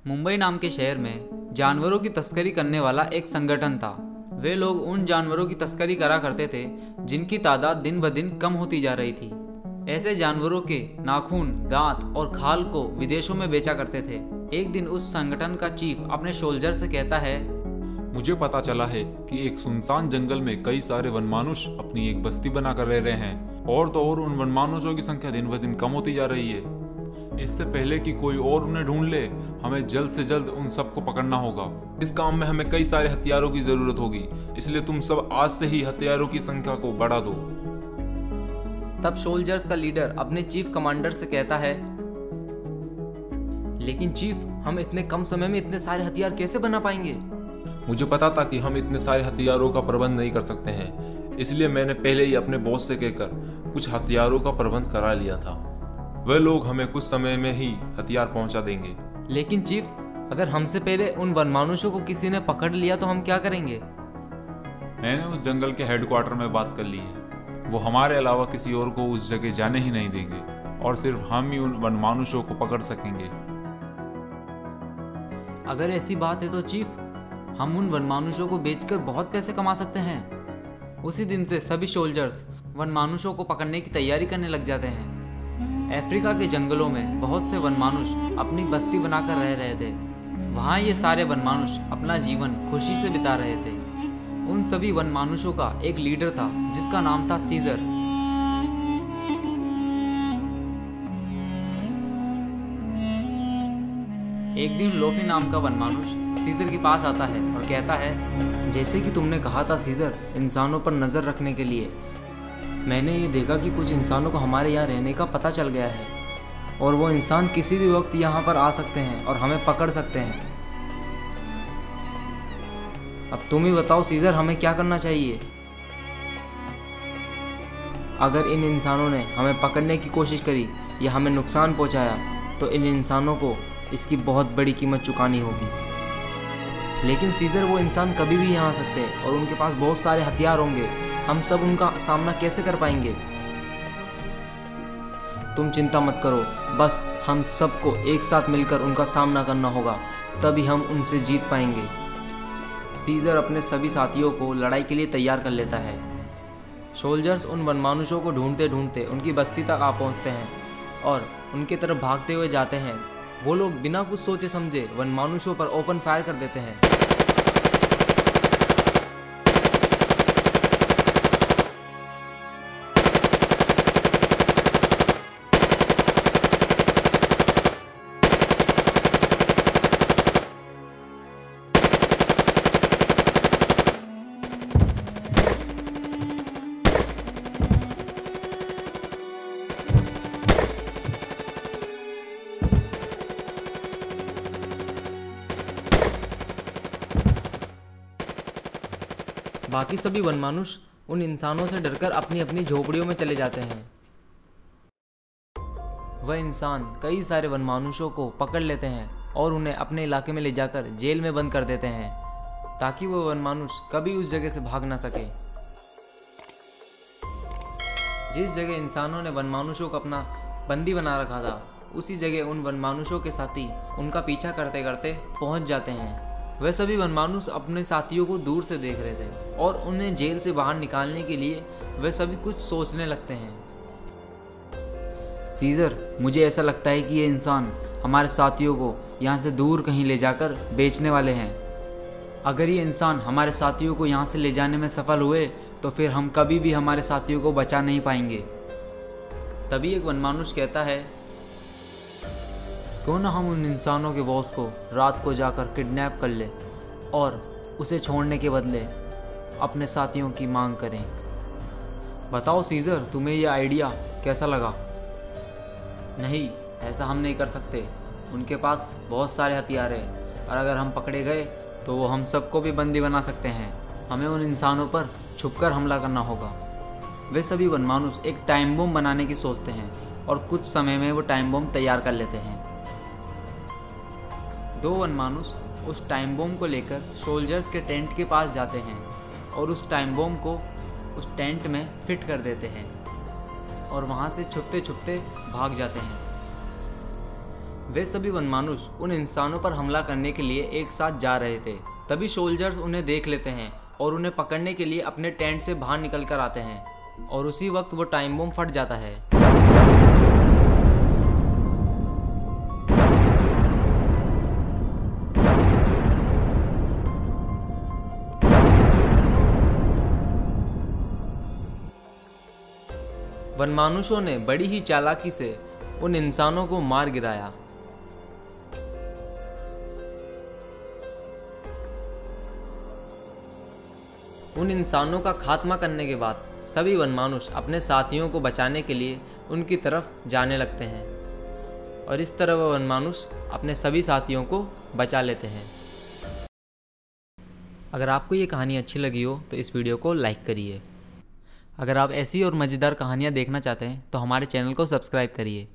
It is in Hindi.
मुंबई नाम के शहर में जानवरों की तस्करी करने वाला एक संगठन था। वे लोग उन जानवरों की तस्करी करा करते थे जिनकी तादाद दिन ब दिन कम होती जा रही थी। ऐसे जानवरों के नाखून, दांत और खाल को विदेशों में बेचा करते थे। एक दिन उस संगठन का चीफ अपने सोल्जर से कहता है, मुझे पता चला है कि एक सुनसान जंगल में कई सारे वनमानुष अपनी एक बस्ती बनाकर रह रहे हैं और तो और उन वनमानुषों की संख्या दिन ब दिन कम होती जा रही है। इससे पहले कि कोई और उन्हें ढूंढ ले, हमें जल्द से जल्द उन सबको पकड़ना होगा। इस काम में हमें कई सारे हथियारों की जरूरत होगी, इसलिए तुम सब आज से ही हथियारों की संख्या को बढ़ा दो। तब सोल्जर्स का लीडर अपने चीफ कमांडर से कहता है, लेकिन चीफ, हम इतने कम समय में इतने सारे हथियार कैसे बना पाएंगे? मुझे पता था कि हम इतने सारे हथियारों का प्रबंध नहीं कर सकते हैं, इसलिए मैंने पहले ही अपने बॉस से कहकर कुछ हथियारों का प्रबंध करा लिया था। वे लोग हमें कुछ समय में ही हथियार पहुंचा देंगे। लेकिन चीफ, अगर हमसे पहले उन वनमानुषों को किसी ने पकड़ लिया तो हम क्या करेंगे? मैंने उस जंगल के हेडक्वार्टर में बात कर ली है। वो हमारे अलावा किसी और को उस जगह जाने ही नहीं देंगे और सिर्फ हम ही उन वनमानुषों को पकड़ सकेंगे। अगर ऐसी बात है तो चीफ, हम उन वनमानुषों को बेचकर बहुत पैसे कमा सकते हैं। उसी दिन से सभी सोल्जर्स वनमानुषों को पकड़ने की तैयारी करने लग जाते हैं। अफ्रीका के जंगलों में बहुत से वनमानुष अपनी बस्ती बनाकर रह रहे थे। वहाँ ये सारे वनमानुष अपना जीवन खुशी से बिता रहे थे। उन सभी वनमानुषों का एक लीडर था जिसका नाम था सीजर। एक दिन लोफी नाम का वनमानुष सीजर के पास आता है और कहता है, जैसे कि तुमने कहा था सीजर, इंसानों पर नज़र रखने के लिए, मैंने ये देखा कि कुछ इंसानों को हमारे यहाँ रहने का पता चल गया है और वो इंसान किसी भी वक्त यहाँ पर आ सकते हैं और हमें पकड़ सकते हैं। अब तुम ही बताओ सीजर, हमें क्या करना चाहिए? अगर इन इंसानों ने हमें पकड़ने की कोशिश करी या हमें नुकसान पहुँचाया तो इन इंसानों को इसकी बहुत बड़ी कीमत चुकानी होगी। लेकिन सीजर, वो इंसान कभी भी यहाँ आ सकते हैं और उनके पास बहुत सारे हथियार होंगे। हम सब उनका सामना कैसे कर पाएंगे? तुम चिंता मत करो, बस हम सबको एक साथ मिलकर उनका सामना करना होगा, तभी हम उनसे जीत पाएंगे। सीजर अपने सभी साथियों को लड़ाई के लिए तैयार कर लेता है। सोल्जर्स उन वनमानुषों को ढूंढते ढूंढते उनकी बस्ती तक आ पहुंचते हैं और उनके तरफ भागते हुए जाते हैं। वो लोग बिना कुछ सोचे समझे वनमानुषों पर ओपन फायर कर देते हैं। बाकी सभी वनमानुष उन इंसानों से डरकर अपनी अपनी झोपड़ियों में चले जाते हैं। वह इंसान कई सारे वनमानुषों को पकड़ लेते हैं और उन्हें अपने इलाके में ले जाकर जेल में बंद कर देते हैं ताकि वो वनमानुष कभी उस जगह से भाग ना सके। जिस जगह इंसानों ने वनमानुषों को अपना बंदी बना रखा था, उसी जगह उन वनमानुषों के साथी उनका पीछा करते करते पहुंच जाते हैं। वह सभी वनमानुष अपने साथियों को दूर से देख रहे थे और उन्हें जेल से बाहर निकालने के लिए वे सभी कुछ सोचने लगते हैं। सीजर, मुझे ऐसा लगता है कि ये इंसान हमारे साथियों को यहाँ से दूर कहीं ले जाकर बेचने वाले हैं। अगर ये इंसान हमारे साथियों को यहाँ से ले जाने में सफल हुए तो फिर हम कभी भी हमारे साथियों को बचा नहीं पाएंगे। तभी एक वनमानुष कहता है, क्यों ना हम उन इंसानों के बॉस को रात को जाकर किडनैप कर ले और उसे छोड़ने के बदले अपने साथियों की मांग करें। बताओ सीजर, तुम्हें यह आइडिया कैसा लगा? नहीं, ऐसा हम नहीं कर सकते। उनके पास बहुत सारे हथियार हैं और अगर हम पकड़े गए तो वो हम सबको भी बंदी बना सकते हैं। हमें उन इंसानों पर छुपकर हमला करना होगा। वे सभी वनमानुष एक टाइम बम बनाने की सोचते हैं और कुछ समय में वो टाइम बम तैयार कर लेते हैं। दो वनमानुष उस टाइम बम को लेकर सोल्जर्स के टेंट के पास जाते हैं और उस टाइम बम को उस टेंट में फिट कर देते हैं और वहाँ से छुपते छुपते भाग जाते हैं। वे सभी वनमानुष उन इंसानों पर हमला करने के लिए एक साथ जा रहे थे। तभी सोल्जर्स उन्हें देख लेते हैं और उन्हें पकड़ने के लिए अपने टेंट से बाहर निकल कर आते हैं और उसी वक्त वो टाइम बम फट जाता है। वनमानुषों ने बड़ी ही चालाकी से उन इंसानों को मार गिराया। उन इंसानों का खात्मा करने के बाद सभी वनमानुष अपने साथियों को बचाने के लिए उनकी तरफ जाने लगते हैं और इस तरह वह वनमानुष अपने सभी साथियों को बचा लेते हैं। अगर आपको ये कहानी अच्छी लगी हो तो इस वीडियो को लाइक करिए। अगर आप ऐसी और मज़ेदार कहानियाँ देखना चाहते हैं तो हमारे चैनल को सब्सक्राइब करिए।